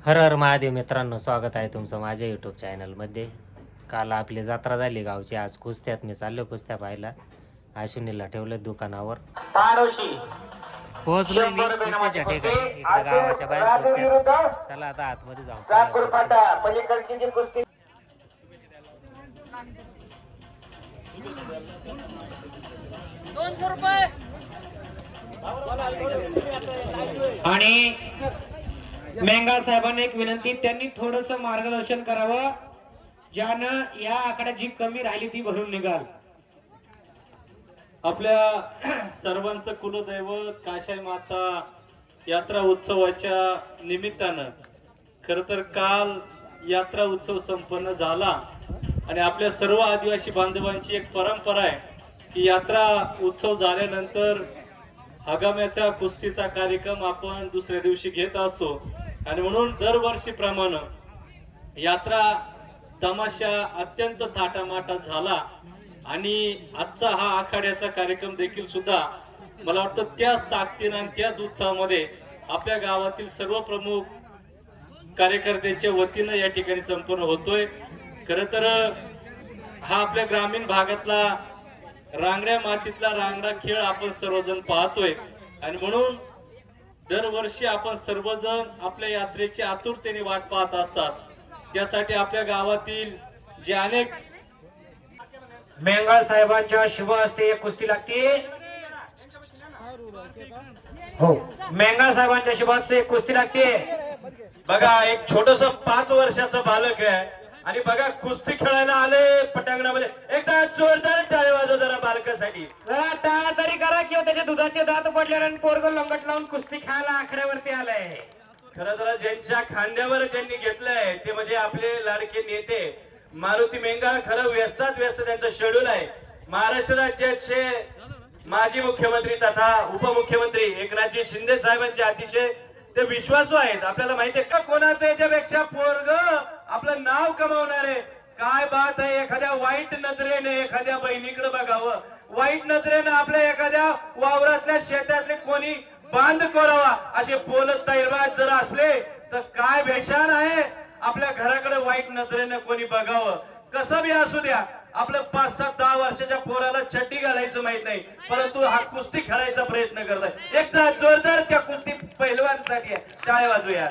हर हर महादेव मित्रांनो, स्वागत आहे तुमचं माझ्या यूट्यूब चॅनलमध्ये. काल आपली जत्रा झाली गावची. आज कुस्त्यात मी चाललो कुस्त्या पाहायला. अश्विनीला ठेवलं दुकानावर. पोहोचलोय मी कुस्त्याच्या ठिकाणी. इकडे गावाच्या बाहेर कुस्त्यात. चला आता आतमध्ये जाऊ. आणि मेंगा साहेबांना एक विनंती, त्यांनी थोडस मार्गदर्शन करावं, ज्यानं या आकड्याची कमी राहिली ती भरून निघाल. आपल्या सर्वांचं कुलदैवत काशाई माता यात्रा उत्सवाच्या निमित्तानं खर तर काल यात्रा उत्सव संपन्न झाला आणि आपल्या सर्व आदिवासी बांधवांची एक परंपरा आहे की यात्रा उत्सव झाल्यानंतर हगाम्याचा कुस्तीचा कार्यक्रम आपण दुसऱ्या दिवशी घेत असतो. आणि म्हणून दरवर्षीप्रमाणे यात्रा तमाशा अत्यंत थाटामाटात झाला आणि आजचा हा आखाड्याचा कार्यक्रम देखील सुद्धा मला वाटतं त्याच ताकदीने आणि त्याच उत्साहामध्ये आपल्या गावातील सर्व प्रमुख कार्यकर्त्यांच्या वतीनं या ठिकाणी संपन्न होतोय. खरं तर हा आपल्या ग्रामीण भागातला रांगड्या मातीतला रांगडा खेळ आपण सर्वजण पाहतोय आणि म्हणून दरवर्षी आपण सर्वजण आपल्या यात्रेची आतुरतेने वाट पाहत असतात. त्यासाठी आपल्या गावातील जे अनेक मेंगा साहेबांच्या शुभ हस्ते एक कुस्ती लागते. हो, मेंगा साहेबांच्या शुभ हस्ते एक कुस्ती लागते. बघा, एक छोटस 5 वर्षाचं बालक आहे आणि बघा कुस्ती खेळायला आले पटांगणामध्ये. एकदा जोरदार टाळी वाजव जरा बालकासाठी. जरा टाळा तरी करा किंवा त्याचे दुधाचे दात पडले आणि पोरग लंगट लावून कुस्ती खेळायला आकड्यावरती आलाय. खरं तर ज्यांच्या खांद्यावर ज्यांनी घेतलंय ते म्हणजे आपले लाडके नेते मारुती मेंगा. खरं व्यस्तात व्यस्त त्यांचं शेड्यूल आहे. महाराष्ट्र राज्याचे माजी मुख्यमंत्री तथा उपमुख्यमंत्री एकनाथजी शिंदे साहेबांचे अतिशय ते विश्वासू आहेत. आपल्याला माहिती आहे का कोणाचं याच्यापेक्षा पोरग आपलं नाव कमावणार आहे. काय बात आहे. एखाद्या वाईट नजरेने एखाद्या बहिणीकडे बघावं, वाईट नजरेने आपल्या एखाद्या वावरातल्या शेतातले कोणी बांध कोरावा असे बोलत तैरबाज जर असले तर काय भेशान आहे. आपल्या घराकडे वाईट नजरेने कोणी बघावं, कसं बी असू द्या. आपलं 5-7-10 वर्षाच्या पोराला चड्डी घालायचं माहित नाही, परंतु हा कुस्ती खेळायचा प्रयत्न करताय. एकदा जोरदार त्या कुस्ती पैलवानसाठी टाळ्या वाजूया.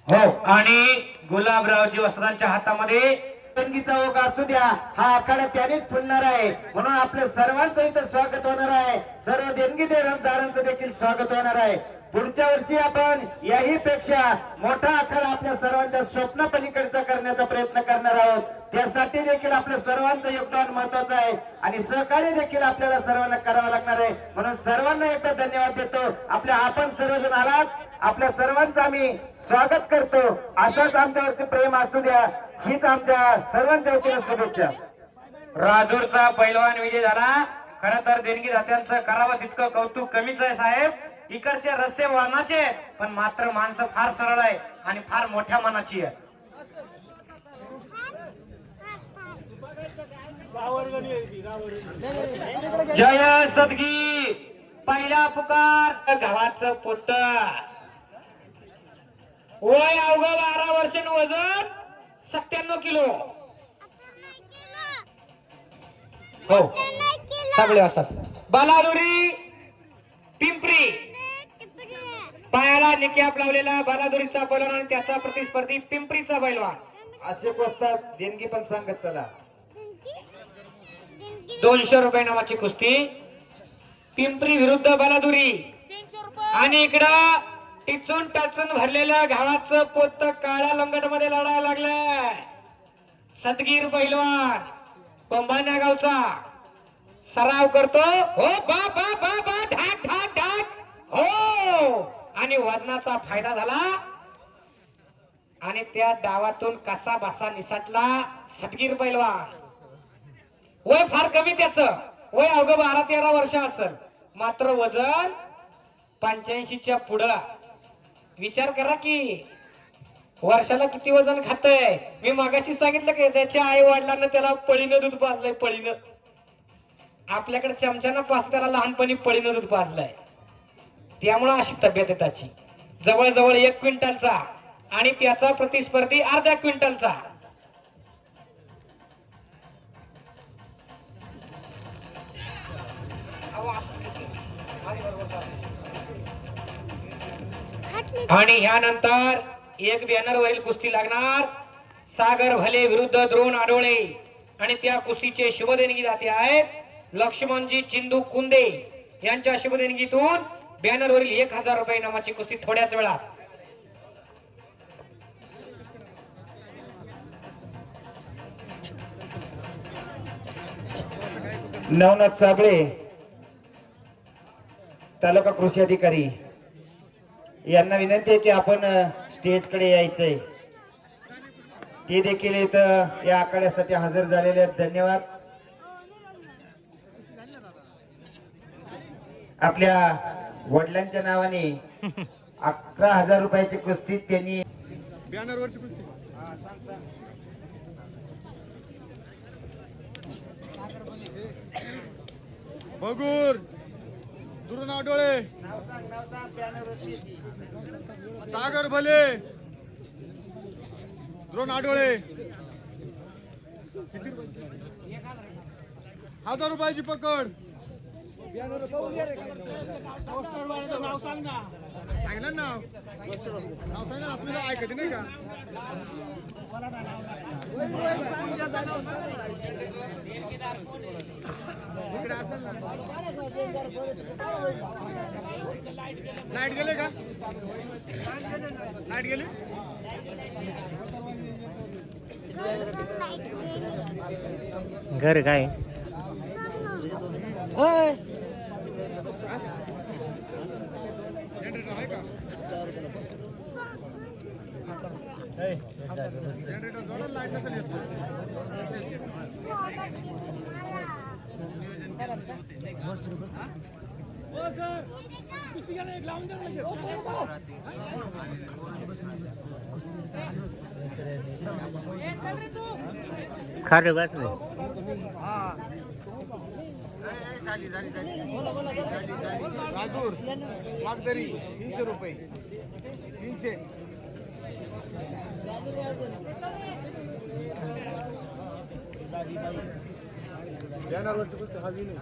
हो, आणि गुलाबरावजी वस्त्रांच्या हातामध्ये देणगीचा ओघ असू द्या. हा आखाडा त्यानेच फुलणार आहे, म्हणून आपल्या सर्वांचं इथं स्वागत होणार आहे. सर्व देणगी देणाऱ्यांचं देखील स्वागत होणार आहे. पुढच्या वर्षी आपण याही पेक्षा मोठा आखाडा आपल्या सर्वांच्या स्वप्न पलीकडचा करण्याचा प्रयत्न करणार आहोत. त्यासाठी देखील आपल्या सर्वांचं योगदान महत्वाचं आहे आणि सहकार्य देखील आपल्याला सर्वांना करावं लागणार आहे. म्हणून सर्वांना एकदा धन्यवाद देतो. आपल्या आपण सर्वजण आलात, आपल्या सर्वांचं आम्ही स्वागत करतो. असंच आमच्यावरती प्रेम असू द्या, हीच आमच्या सर्वांच्या वतीनं शुभेच्छा. राजूरचा पैलवान विजय झाला. खरं तर देणगी दात्यांचं करावं तितकं कौतुक कमीच आहे साहेब. इकडचे रस्ते वळणाचे, पण मात्र माणसं फार सरळ आहे आणि फार मोठ्या मनाची आहे. जय सदगी, पहिला पुकार गावाचं पोत. वय अवघड 12 वर्ष, वजन 97 किलो. हो, सगळे असतात. बालादुरी पिंपरी, पायाला निकॅप लावलेला बालादुरीचा पैलवान आणि त्याचा प्रतिस्पर्धी पिंपरीचा पैलवान. असे बसतात. देणगी पण सांगत चला. 200 रुपये नावाची कुस्ती, पिंपरी विरुद्ध बालादुरी. आणि इकडं टिचून टाचून भरलेल्या घावाचं पोत काळ्या लंगट मध्ये लढायला लागलाय. सदगीर पैलवान पंभाण्या गावचा सराव करतो. हो, बा बा बा बा, ढाक ढाक ढाक. हो, आणि वजनाचा फायदा झाला आणि त्या डावातून कसा बसा निसटला सदगीर पैलवान. वय फार कमी त्याचं, वय अवघं 12-13 वर्ष असेल, मात्र वजन 85च्या पुढं. विचार करा की वर्षाला किती वजन खातय. मी मागाशी सांगितलं की त्याच्या आई वडिलांना त्याला पळीनं दूध पाजलंय. पळीनं आपल्याकडे चमच्यानं पाजलं, त्याला लहानपणी पळीनं दूध पाजलंय. त्यामुळे अशी तब्येत आहे त्याची. जवळजवळ 1 क्विंटलचा आणि त्याचा प्रतिस्पर्धी अर्ध्या क्विंटलचा. आणि यानंतर एक बॅनर वरील कुस्ती लागणार. सागर भले विरुद्ध द्रोण आडोळे आणि त्या कुस्तीचे शुभदेणगी दाते आहेत लक्ष्मणजी चिंदू कुंदे यांच्या शुभदेणगीतून बॅनर वरील 1000 रुपये नामाची कुस्ती थोड्याच वेळात. नवनाथ साबळे तालुका कृषी अधिकारी यांना विनंती आहे की आपण स्टेज कडे यायचंय. ते देखील इथं या आखाड्यासाठी हजर झालेले आहेत. धन्यवाद. आपल्या वडिलांच्या नावाने 11,000 रुपयाची कुस्ती त्यांनी बॅनरवरची कुस्ती बगूर दुरून आडोळे सागर भले द्रोण आडोळे 1000 रुपयाची पकड. नाव सांग ना. सांगितलं नाव सांग ना. आपल्याला ऐकते नाही का. इकडे असेल ना. लाईट गेले का. लाईट गेली. घर काय जनरेटर आहे का. जनरेटर जोडा. लाईट नसेल येत. खारे बसले राजूर वागदरी 300 रुपये. 300. बॅनरवरची कुस्ती हवी नाही.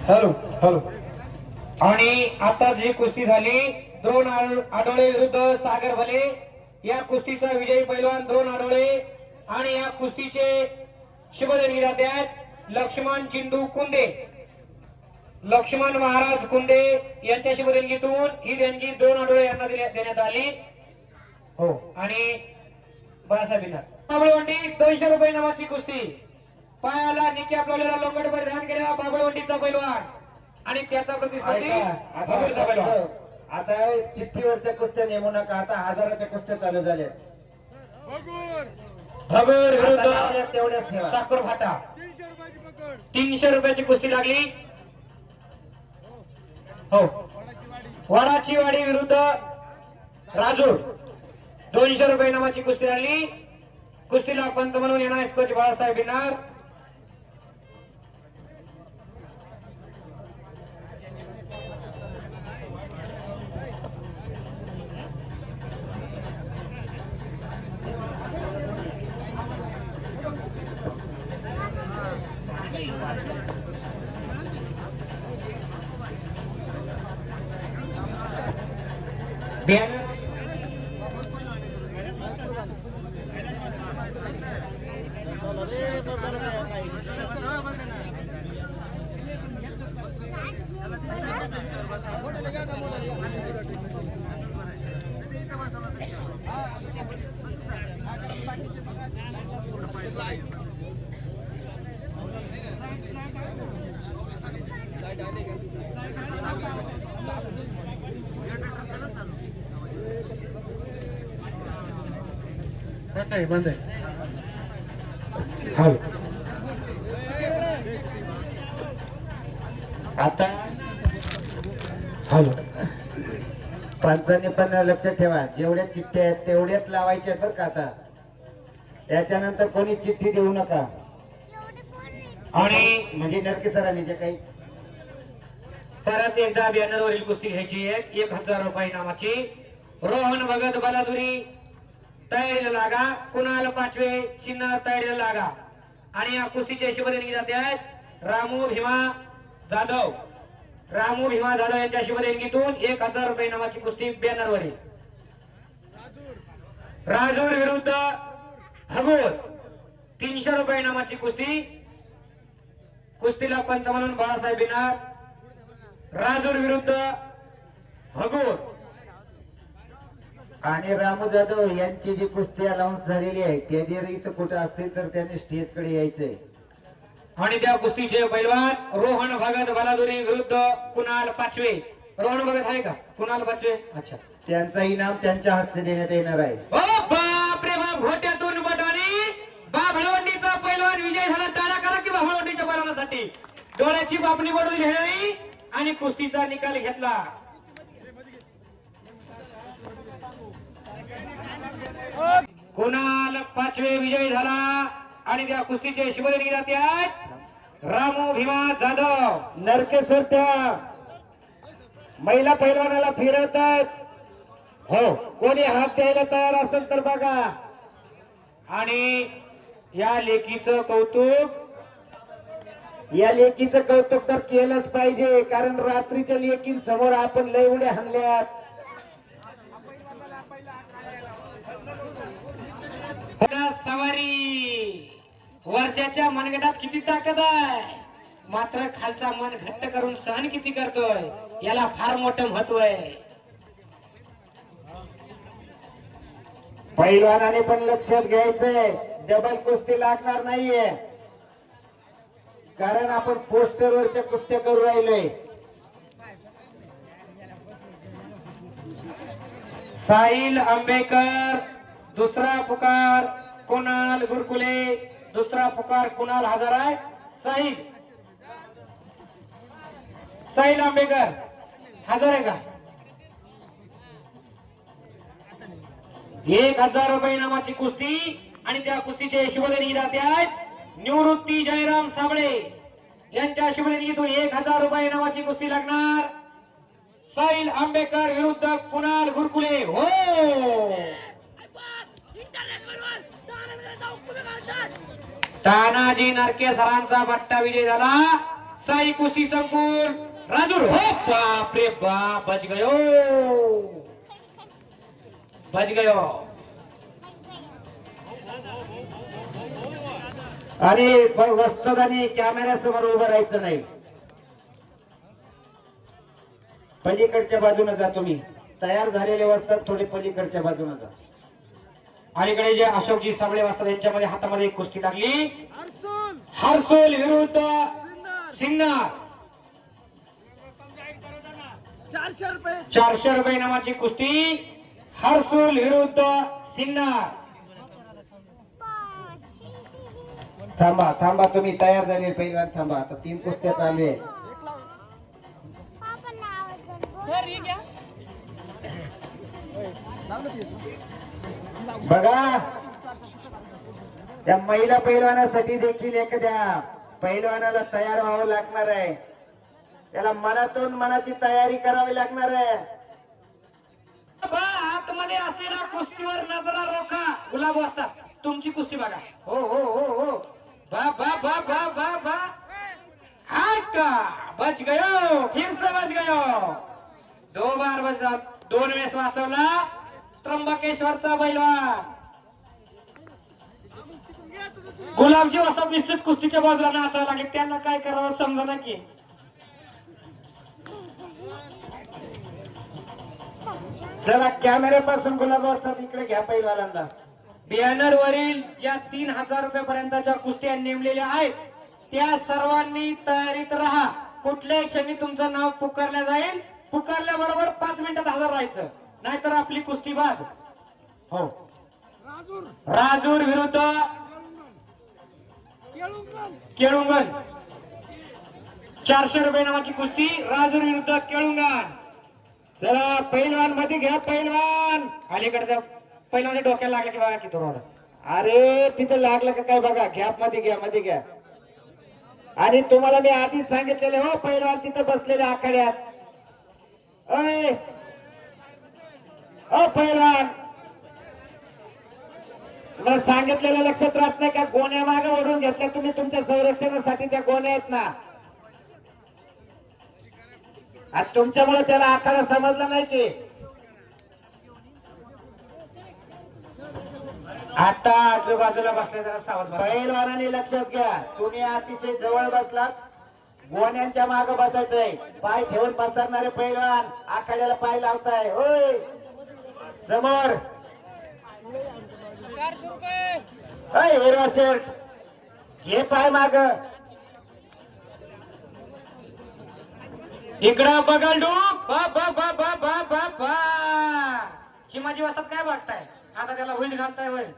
Hello hello. आणि आता जी कुस्ती झाली द्रोण आडोळे विरुद्ध सागर भले, या कुस्तीचा विजयी पैलवान द्रोण आडोळे आणि या कुस्तीचे शुभदेणगी दाते आहेत लक्ष्मण चिंदू कुंदे. लक्ष्मण महाराज कुंडे यांच्या शुभदेणगीतून ही देणगी द्रोण आडोळे यांना देण्यात आली. हो. आणि बाळासाहेबांना बाबळवंडी 200 रुपये नामाची कुस्ती. पायाला निकी आपल्याला लोंगड परिधान केलेला बाबळवंडीचा पैलवान आणि त्याचा प्रतिस्पर्धी भगूरचा पैलवान. आता चिठ्ठीवरच्या कुस्त्या नेमू नका. आता 1000च्या कुस्त्या चालू झाल्या. भगूर विरुद्ध तेवढ्याच ठेवा. साखर फाटा 300 रुपयाची पकड. 300 रुपयाची कुस्ती लागली. हो. वाडाची वाडी विरुद्ध राजूर 200 रुपये नामाची कुस्ती लागली. कुस्तीला पंच म्हणून येणार कोच बाळासाहेब बिनार. बंद आहे. आता पंचांनी पण लक्षात ठेवा, जेवढ्या चिठ्ठ्या आहेत तेवढ्याच लावायच्या आहेत बरं का. आता त्याच्यानंतर कोणी चिठ्ठी देऊ नका. आणि म्हणजे नरके सरांनी जे काही परत एकदा बॅनरवरील कुस्ती घ्यायची आहे. 1000 रुपये इनामाची. रोहन भगत बलादुरी तयारीला लागा. कुणाल पाचवे चिन्ह तयारीला लागा. आणि या कुस्तीच्या हिशोबाने जाते आहेत रामू भीमा जाधव. रामू भीमा जाधव यांच्या शुभदेणगीतून 1000 रुपये इनामाची कुस्ती बॅनरवरील. राजूर विरुद्ध भगोर 300 रुपये इनामाची कुस्ती. कुस्तीला पंच म्हणून बाळासाहेब बिनार. राजूर विरुद्ध भगोर. आणि रामू जाधव यांची जी कुस्ती अलाउन्स झालेली आहे ते जर इथं कुठं असतील तर त्यांनी स्टेज कडे यायचंय. आणि त्या कुस्तीचे पैलवान रोहन भगत बलादुरी विरुद्ध कुणाल पाचवे. रोहन भगत आहे का? कुणाल पाचवे. अच्छा, त्यांचा इनाम त्यांच्या हस्ते देण्यात येणार आहे. ओ बाप रे बाप, घोट्यातून बटाणी बाभळवंडीचा पैलवान विजय झाला. टाळा करा की बाभळवंडीच्या पैलवानासाठी. डोळ्याची बापणी बडून घेणारी आणि कुस्तीचा निकाल घेतला. कुणाल पाचवे विजय झाला. आणि त्या कुस्तीचे शुभदेणगी जाते आहेत रामू भीमा जाधव. नरके सर त्या महिला पैलवानाला फिरत आहेत. हो, कोणी हात द्यायला तयार असेल तर बघा. आणि या लेकीचं कौतुक, या लेकीचं कौतुक तर केलंच पाहिजे, कारण रात्रीच्या लेकींसमोर आपण लय उड्या हाणल्यात. सवारी वर्षाच्या मनगटात किती ताकद आहे, मात्र खालचा मन घट्ट करून सहन किती करतोय, याला फार मोठं महत्व आहे. पैलवानाने पण लक्षात घ्यायचंय, डबल कुस्ती लागणार नाहीये, कारण आपण पोस्टरवरच्या कुस्त्या करू राहिलोय. साहिल आंबेकर दुसरा पुकार, कुणाल गुरकुले दुसरा पुकार. कुणाल हजर आहे. साहिल आंबेकर हजर आहे का? 1000 रुपये इनामाची कुस्ती. आणि त्या कुस्तीचे शुभदेणगी जाते आहेत निवृत्ती जयराम साबळे यांच्या शुभदेणगीतून 1000 रुपये इनामाची कुस्ती लागणार. साहिल आंबेकर विरुद्ध कुणाल गुरकुले. हो, तानाजी नरके सरांचा बट्टा विजय झाला. साई कुस्ती संकुल राजूर. हो बाप रे बाप, बच गयो, बच गयो. आणि वस्तदानी कॅमेऱ्या समोर उभं राहायचं नाही, पलीकडच्या बाजूने जा. तुम्ही तयार झालेले वस्तात थोडे पलीकडच्या बाजूने जा. अलीकडे जे अशोकजी साबळे वाजतात यांच्यामध्ये हातामध्ये एक कुस्ती लागली. हरसोल विरुद्ध सिन्नर. 400 रुपये इनामाची कुस्ती. हरसोल विरुद्ध सिन्नर. थांबा थांबा, तुम्ही तयार झाले पैलवान थांबा. आता 3 कुस्त्या चालू आहे. बघा, त्या महिला पैलवानासाठी देखील एखाद्या पैलवानाला तयार व्हावं लागणार आहे. त्याला मनातून मनाची तयारी करावी लागणार आहे. आतमध्ये असलेला कुस्तीवर नजरा रोखा. गुलाब असतात. तुमची कुस्ती बघा. हो हो हो हो, बा बा बा बा बा बा. का बच गयो, फिर से बच गयो. 2 बार बचा, 2 वेळेस वाचवला त्र्यंबकेश्वरचा पैलवान. गुलाबजी असतात निश्चित कुस्तीच्या बाजूला नाचायला लागले. त्यांना काय करावं समजा ना की. चला कॅमेऱ्यापासून गुलाब असतात इकडे घ्या पहिलवालांना. बॅनर वरील ज्या 3000 रुपयापर्यंतच्या कुस्त्या नेमलेल्या आहेत त्या सर्वांनी तयारीत राहा. कुठल्याही क्षणी तुमचं नाव पुकारलं जाईल. पुकारल्याबरोबर 5 मिनिटात हजर राहायचं, नाहीतर आपली कुस्ती बाद. हो, राजूर विरुद्ध केळुंगण 400 रुपये नावाची कुस्ती. राजूर विरुद्ध केळुंगण. चला पहिलवान मध्ये घ्या पहिलवान. अलीकडच्या पहिल्या डोक्याला लागलं की बघा किती रोड. अरे तिथे लागलं का काय बघा. गॅप मध्ये घ्या, मध्ये घ्या. आणि तुम्हाला मी आधीच सांगितलेले हो पहिलवान तिथे बसलेले आखाड्यात. अय ओ पहिलवान, मला सांगितलेलं लक्षात राहत नाही का? गोण्या मागे ओढून घेतल्या तुम्ही तुमच्या संरक्षणासाठी. त्या गोण्या आहेत ना, आणि तुमच्यामुळे त्याला आखाडा समजला नाही की. आता आजूबाजूला बसले जरा सावध बसा. पहिलवानाने लक्षात घ्या, तुम्ही अतिशय जवळ बसलात. गोण्यांच्या मागे बसायचंय. पाय ठेवून पसरणारे पहिलवान आखाड्याला पाय लावताय. होय समोर. होय हिरवा शर्ट घे पाय माग. इकडं बघल डूब. बा बा बा बा बा बा बा. चिमाजी वाजतात काय बघताय? आता त्याला होईल घालताय. होईल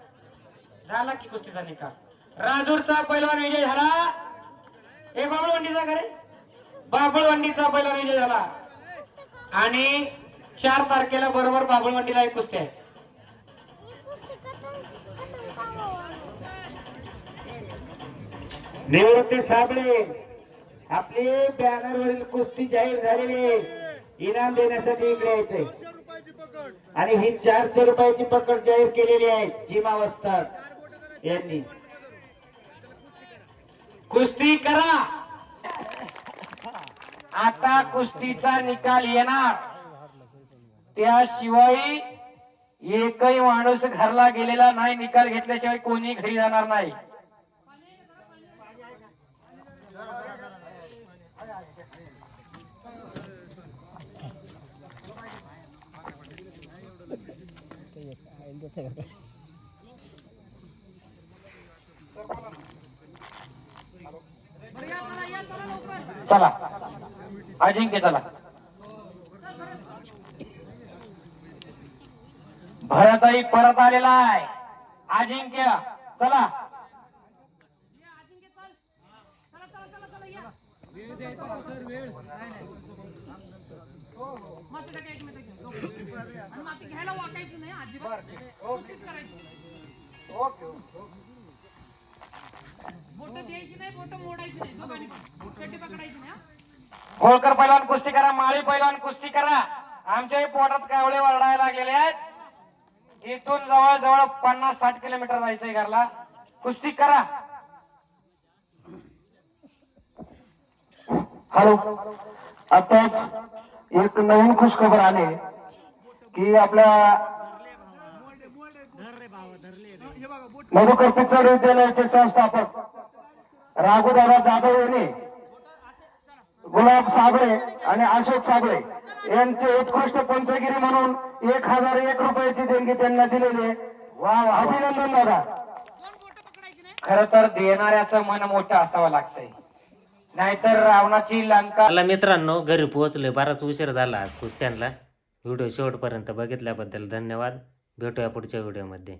झाला की कुस्तीचा निकाल. राजूरचा पैलवान विजय झाला. हे बाबळवंडीचा का रे? बाबळवंडीचा पैलवान विजय झाला. आणि 4 तारखेला बरोबर बाबळवंडीला एक कुस्ती आहे. निवृत्ती साबळे आपली बॅनरवरील कुस्ती जाहीर झालेली. इनाम देण्यासाठी इकडे यायचंय. आणि ही 400 रुपयाची पकड जाहीर केलेली आहे जिमा वस्ताद यांनी. कुस्ती करा. आता कुस्तीचा निकाल येणार. त्याशिवाय एकही माणूस घरला गेलेला नाही. निकाल घेतल्याशिवाय कोणी घरी जाणार नाही. चला अजिंक्य चला. भरतही परत आलेला आहे. अजिंक्य चला. होळकर पैलवान कुस्ती करा. माळी पैलवान कुस्ती करा. आमच्याही पोटात कावळे वरडायला लागलेले आहेत. इथून जवळ 50-60 किलोमीटर जायचंय घरला. कुस्ती करा. हॅलो, आताच एक नवीन खुशखबर आली की आपल्या मधुकर पिचड विद्यालयाचे संस्थापक राघुदादा जाधव यांनी गुलाब साबळे आणि अशोक साबळे यांचे उत्कृष्ट पंचगिरी म्हणून 1001 रुपयाची देणगी त्यांना दिलेली आहे. अभिनंदन दादा. खर तर देणाऱ्याचं मन मोठं असावं लागतंय, नाहीतर रावणाची लंका. मला मित्रांनो घरी पोहोचलोय. बराच उशीर झाला आज कुस्त्यांना. व्हिडिओ शेवटपर्यंत बघितल्याबद्दल धन्यवाद. भेटूया पुढच्या व्हिडिओमध्ये.